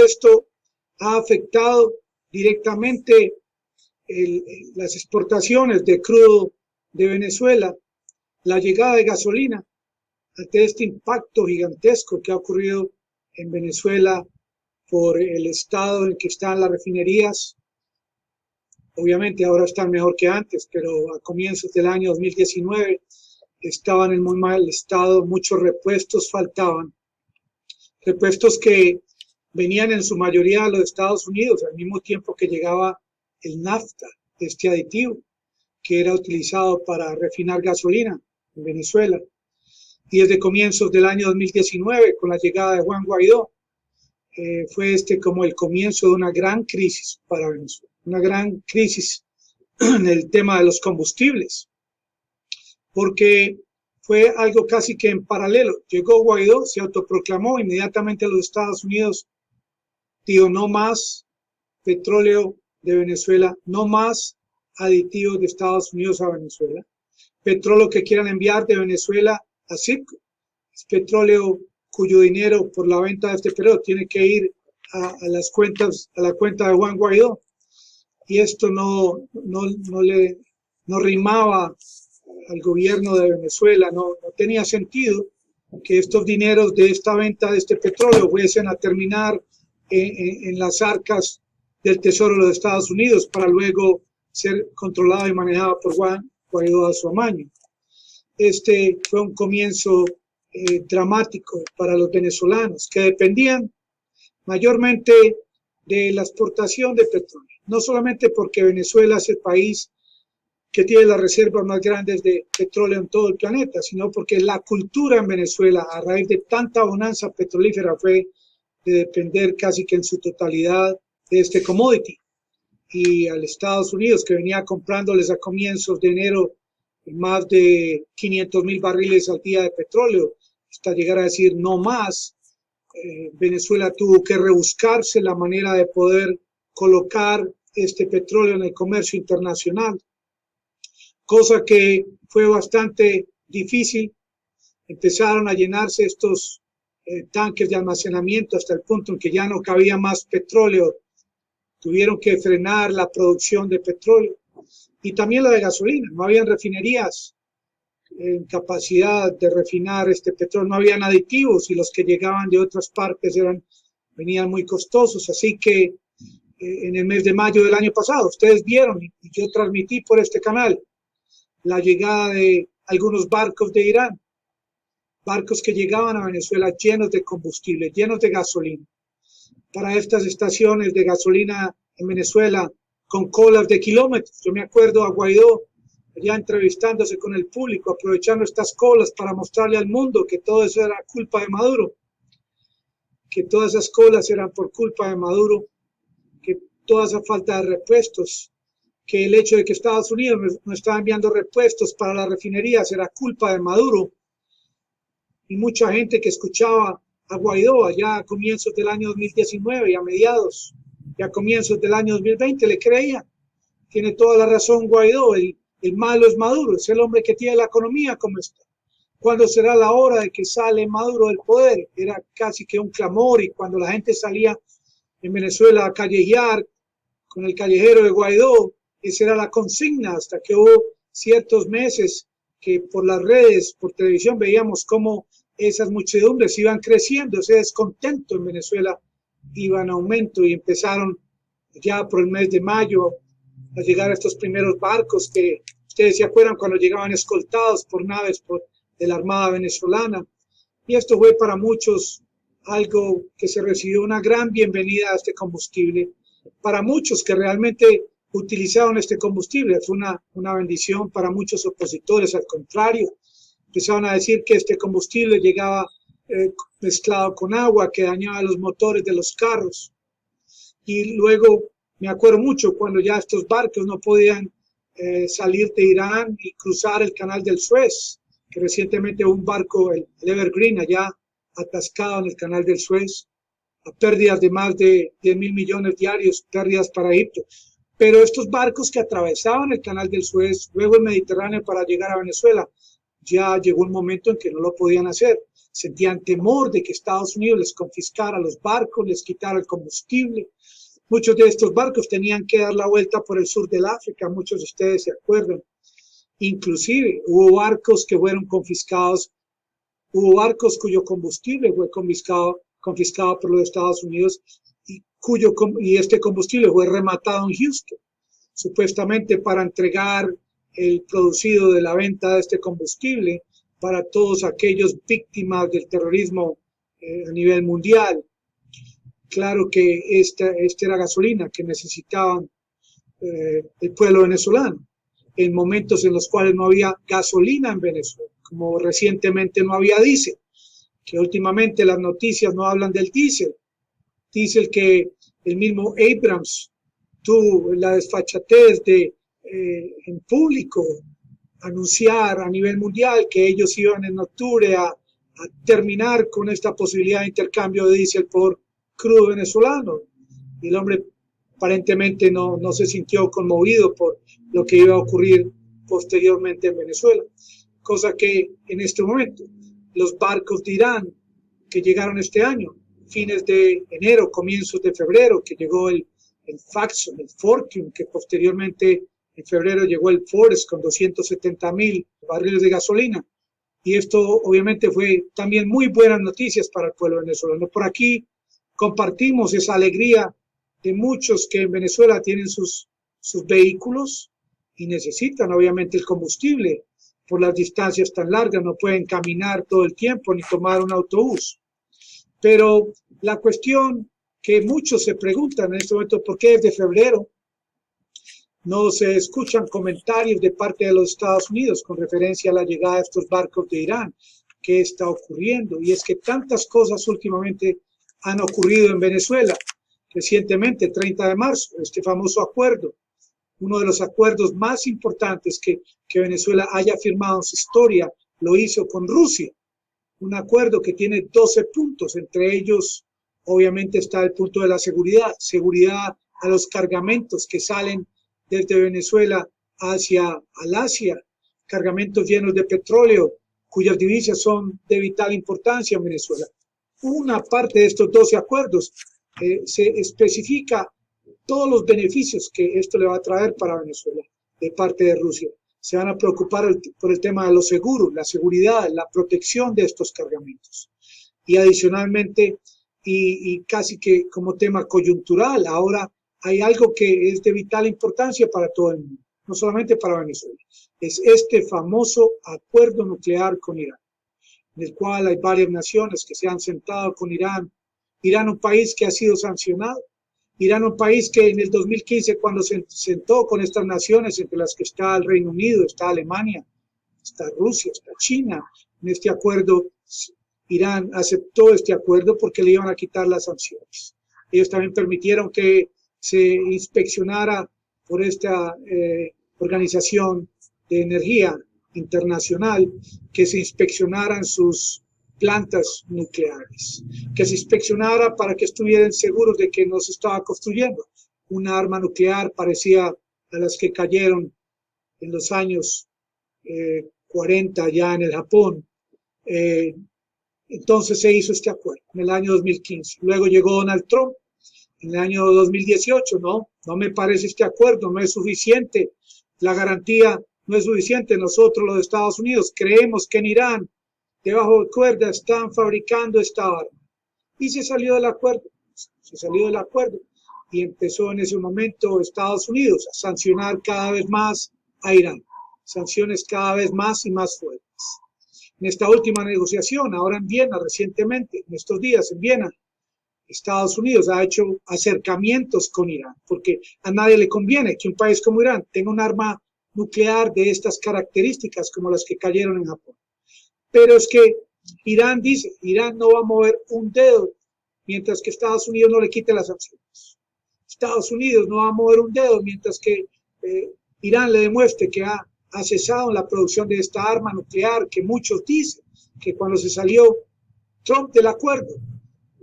esto ha afectado directamente las exportaciones de crudo de Venezuela, la llegada de gasolina. Ante este impacto gigantesco que ha ocurrido en Venezuela por el estado en el que están las refinerías, obviamente ahora están mejor que antes, pero a comienzos del año 2019 estaban en muy mal estado, muchos repuestos faltaban, repuestos que venían en su mayoría de los Estados Unidos, al mismo tiempo que llegaba el nafta, este aditivo, que era utilizado para refinar gasolina en Venezuela. Y desde comienzos del año 2019, con la llegada de Juan Guaidó, fue como el comienzo de una gran crisis para Venezuela, una gran crisis en el tema de los combustibles, porque fue algo casi que en paralelo. Llegó Guaidó, se autoproclamó inmediatamente a los Estados Unidos, dijo no más petróleo de Venezuela, no más aditivos de Estados Unidos a Venezuela. Petróleo que quieran enviar de Venezuela a Citgo, es petróleo cuyo dinero por la venta de este periodo tiene que ir a las cuentas, a la cuenta de Juan Guaidó. Y esto no rimaba al gobierno de Venezuela, no tenía sentido que estos dineros de esta venta de este petróleo fuesen a terminar en las arcas del Tesoro de los Estados Unidos para luego ser controlado y manejado por Juan Guaidó a su amaño. Este fue un comienzo dramático para los venezolanos que dependían mayormente de la exportación de petróleo, no solamente porque Venezuela es el país que tiene las reservas más grandes de petróleo en todo el planeta, sino porque la cultura en Venezuela, a raíz de tanta bonanza petrolífera, fue de depender casi que en su totalidad de este commodity. Y al Estados Unidos, que venía comprándoles a comienzos de enero más de 500,000 barriles al día de petróleo, hasta llegar a decir no más, Venezuela tuvo que rebuscarse la manera de poder colocar este petróleo en el comercio internacional, cosa que fue bastante difícil. Empezaron a llenarse estos tanques de almacenamiento hasta el punto en que ya no cabía más petróleo. Tuvieron que frenar la producción de petróleo y también la de gasolina. No habían refinerías en capacidad de refinar este petróleo, no habían aditivos y los que llegaban de otras partes venían muy costosos. Así que en el mes de mayo del año pasado, ustedes vieron y yo transmití por este canal la llegada de algunos barcos de Irán, barcos que llegaban a Venezuela llenos de combustible, llenos de gasolina. Para estas estaciones de gasolina en Venezuela con colas de kilómetros. Yo me acuerdo a Guaidó ya entrevistándose con el público, aprovechando estas colas para mostrarle al mundo que todo eso era culpa de Maduro, que todas esas colas eran por culpa de Maduro, que toda esa falta de repuestos, que el hecho de que Estados Unidos no estaba enviando repuestos para las refinerías era culpa de Maduro. Y mucha gente que escuchaba a Guaidó allá a comienzos del año 2019 y a mediados y a comienzos del año 2020 le creían. Tiene toda la razón Guaidó, el malo es Maduro, es el hombre que tiene la economía como está. ¿Cuándo será la hora de que sale Maduro del poder? Era casi que un clamor, y cuando la gente salía en Venezuela a callejear con el callejero de Guaidó, esa era la consigna, hasta que hubo ciertos meses que por las redes, por televisión, veíamos cómo esas muchedumbres iban creciendo, ese descontento en Venezuela iba en aumento, y empezaron ya por el mes de mayo a llegar a estos primeros barcos que ustedes se acuerdan cuando llegaban escoltados por naves de la Armada venezolana. Y esto fue para muchos algo que se recibió una gran bienvenida a este combustible. Para muchos que realmente utilizaron este combustible fue una bendición. Para muchos opositores, al contrario, empezaron a decir que este combustible llegaba mezclado con agua, que dañaba los motores de los carros. Y luego me acuerdo mucho cuando ya estos barcos no podían salir de Irán y cruzar el canal del Suez, que recientemente hubo un barco, el Evergreen, allá atascado en el canal del Suez, a pérdidas de más de 10,000 millones diarios, pérdidas para Egipto. Pero estos barcos que atravesaban el canal del Suez, luego el Mediterráneo para llegar a Venezuela, ya llegó un momento en que no lo podían hacer. sentían temor de que Estados Unidos les confiscara los barcos, les quitara el combustible. Muchos de estos barcos tenían que dar la vuelta por el sur del África, muchos de ustedes se acuerdan. Inclusive hubo barcos que fueron confiscados, hubo barcos cuyo combustible fue confiscado por los Estados Unidos y este combustible fue rematado en Houston, supuestamente para entregar el producido de la venta de este combustible para todos aquellos víctimas del terrorismo a nivel mundial. Claro que esta era gasolina que necesitaban el pueblo venezolano en momentos en los cuales no había gasolina en Venezuela, como recientemente no había diésel, que últimamente las noticias no hablan del diésel que el mismo Abrams tuvo la desfachatez de en público anunciar a nivel mundial que ellos iban en octubre a terminar con esta posibilidad de intercambio de diésel por crudo venezolano. Y el hombre aparentemente no se sintió conmovido por lo que iba a ocurrir posteriormente en Venezuela. Cosa que en este momento los barcos de Irán que llegaron este año, fines de enero, comienzos de febrero, que llegó el Faxon, el Fortune, que posteriormente en febrero llegó el Forest con 270,000 barriles de gasolina. Y esto obviamente fue también muy buenas noticias para el pueblo venezolano. Por aquí compartimos esa alegría de muchos que en Venezuela tienen sus vehículos y necesitan obviamente el combustible por las distancias tan largas, no pueden caminar todo el tiempo ni tomar un autobús. Pero la cuestión que muchos se preguntan en este momento, ¿por qué desde febrero no se escuchan comentarios de parte de los Estados Unidos con referencia a la llegada de estos barcos de Irán? ¿Qué está ocurriendo? Y es que tantas cosas últimamente han ocurrido en Venezuela. Recientemente, el 30 de marzo, este famoso acuerdo, uno de los acuerdos más importantes que Venezuela haya firmado en su historia, lo hizo con Rusia. Un acuerdo que tiene 12 puntos, entre ellos obviamente está el punto de la seguridad a los cargamentos que salen desde Venezuela hacia Asia, cargamentos llenos de petróleo, cuyas divisas son de vital importancia en Venezuela. Una parte de estos 12 acuerdos se especifica todos los beneficios que esto le va a traer para Venezuela de parte de Rusia. Se van a preocupar por el tema de los seguros, la seguridad, la protección de estos cargamentos. Y adicionalmente, y casi que como tema coyuntural, ahora hay algo que es de vital importancia para todo el mundo, no solamente para Venezuela. Es este famoso acuerdo nuclear con Irán, en el cual hay varias naciones que se han sentado con Irán. Irán, un país que ha sido sancionado. Irán, un país que en el 2015, cuando se sentó con estas naciones, entre las que está el Reino Unido, está Alemania, está Rusia, está China, en este acuerdo, Irán aceptó este acuerdo porque le iban a quitar las sanciones. Ellos también permitieron que se inspeccionara por esta organización de energía internacional, que se inspeccionaran sus plantas nucleares, que se inspeccionara para que estuvieran seguros de que no se estaba construyendo una arma nuclear parecida a las que cayeron en los años 40 ya en el Japón. Entonces se hizo este acuerdo en el año 2015. Luego llegó Donald Trump en el año 2018. No me parece este acuerdo, no es suficiente. La garantía no es suficiente. Nosotros, los Estados Unidos, creemos que en Irán, debajo de cuerda, están fabricando esta arma. Y se salió del acuerdo. Y empezó en ese momento Estados Unidos a sancionar cada vez más a Irán. Sanciones cada vez más y más fuertes. En esta última negociación, ahora en Viena, recientemente, en estos días en Viena, Estados Unidos ha hecho acercamientos con Irán, porque a nadie le conviene que un país como Irán tenga un arma nuclear de estas características como las que cayeron en Japón. Pero es que Irán dice, Irán no va a mover un dedo mientras que Estados Unidos no le quite las sanciones. Estados Unidos no va a mover un dedo mientras que Irán le demuestre que ha cesado la producción de esta arma nuclear, que muchos dicen que cuando se salió Trump del acuerdo,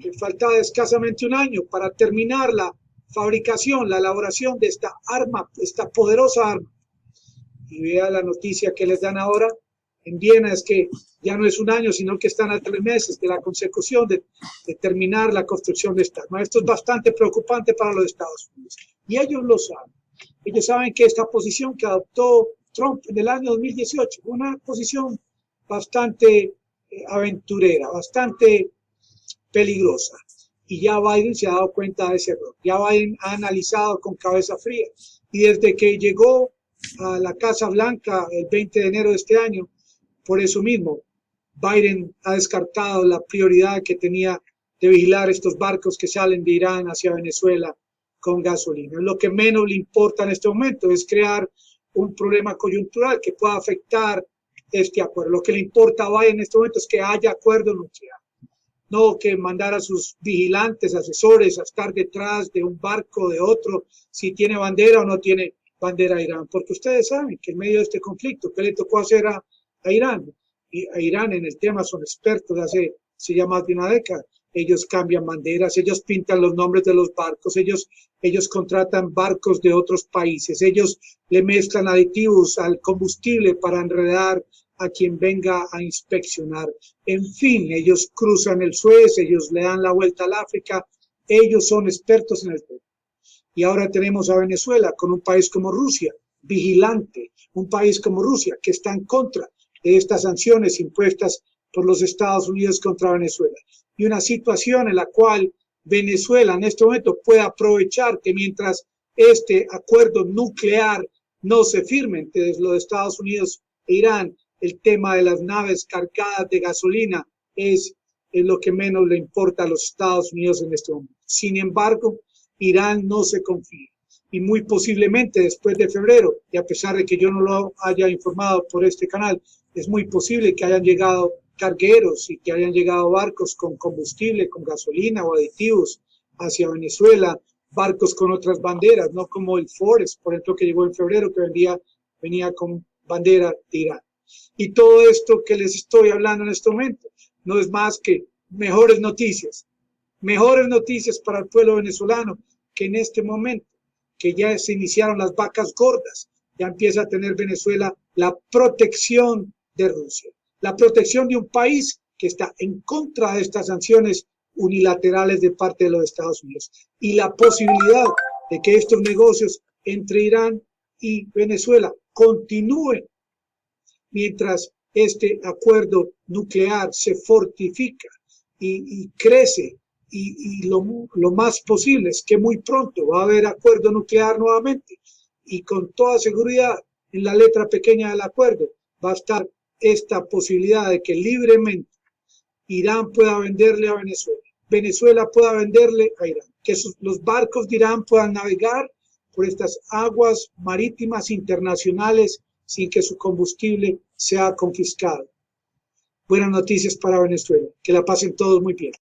que faltaba escasamente un año para terminar la fabricación, la elaboración de esta arma, esta poderosa arma. Y vea la noticia que les dan ahora en Viena, es que ya no es un año, sino que están a 3 meses de la consecución de terminar la construcción de esta arma. Esto es bastante preocupante para los Estados Unidos. Y ellos lo saben. Ellos saben que esta posición que adoptó Trump en el año 2018 fue una posición bastante aventurera, bastante peligrosa. Y ya Biden se ha dado cuenta de ese error. Ya Biden ha analizado con cabeza fría. Y desde que llegó a la Casa Blanca el 20 de enero de este año, por eso mismo, Biden ha descartado la prioridad que tenía de vigilar estos barcos que salen de Irán hacia Venezuela con gasolina. Lo que menos le importa en este momento es crear un problema coyuntural que pueda afectar este acuerdo. Lo que le importa a Biden en este momento es que haya acuerdo nuclear, no que mandar a sus vigilantes, asesores a estar detrás de un barco de otro, si tiene bandera o no tiene bandera a Irán, porque ustedes saben que en medio de este conflicto, ¿qué le tocó hacer a Irán? Y a Irán en el tema son expertos hace ya más de una década. Ellos cambian banderas, ellos pintan los nombres de los barcos, ellos contratan barcos de otros países, ellos le mezclan aditivos al combustible para enredar a quien venga a inspeccionar. En fin, ellos cruzan el Suez, ellos le dan la vuelta al África, ellos son expertos en el tema. Y ahora tenemos a Venezuela con un país como Rusia, vigilante, un país como Rusia que está en contra de estas sanciones impuestas por los Estados Unidos contra Venezuela. Y una situación en la cual Venezuela en este momento puede aprovechar que mientras este acuerdo nuclear no se firme entre los Estados Unidos e Irán, el tema de las naves cargadas de gasolina es lo que menos le importa a los Estados Unidos en este momento. Sin embargo, Irán no se confía y muy posiblemente después de febrero, y a pesar de que yo no lo haya informado por este canal, es muy posible que hayan llegado cargueros y que hayan llegado barcos con combustible, con gasolina o aditivos hacia Venezuela, barcos con otras banderas, no como el Forest, por ejemplo, que llegó en febrero, que venía con bandera de Irán. Y todo esto que les estoy hablando en este momento no es más que mejores noticias para el pueblo venezolano, que en este momento, que ya se iniciaron las vacas gordas, ya empieza a tener Venezuela la protección de Rusia, la protección de un país que está en contra de estas sanciones unilaterales de parte de los Estados Unidos y la posibilidad de que estos negocios entre Irán y Venezuela continúen mientras este acuerdo nuclear se fortifica y crece. Y lo más posible es que muy pronto va a haber acuerdo nuclear nuevamente y con toda seguridad en la letra pequeña del acuerdo va a estar esta posibilidad de que libremente Irán pueda venderle a Venezuela, Venezuela pueda venderle a Irán, que los barcos de Irán puedan navegar por estas aguas marítimas internacionales sin que su combustible sea confiscado. Buenas noticias para Venezuela, que la pasen todos muy bien.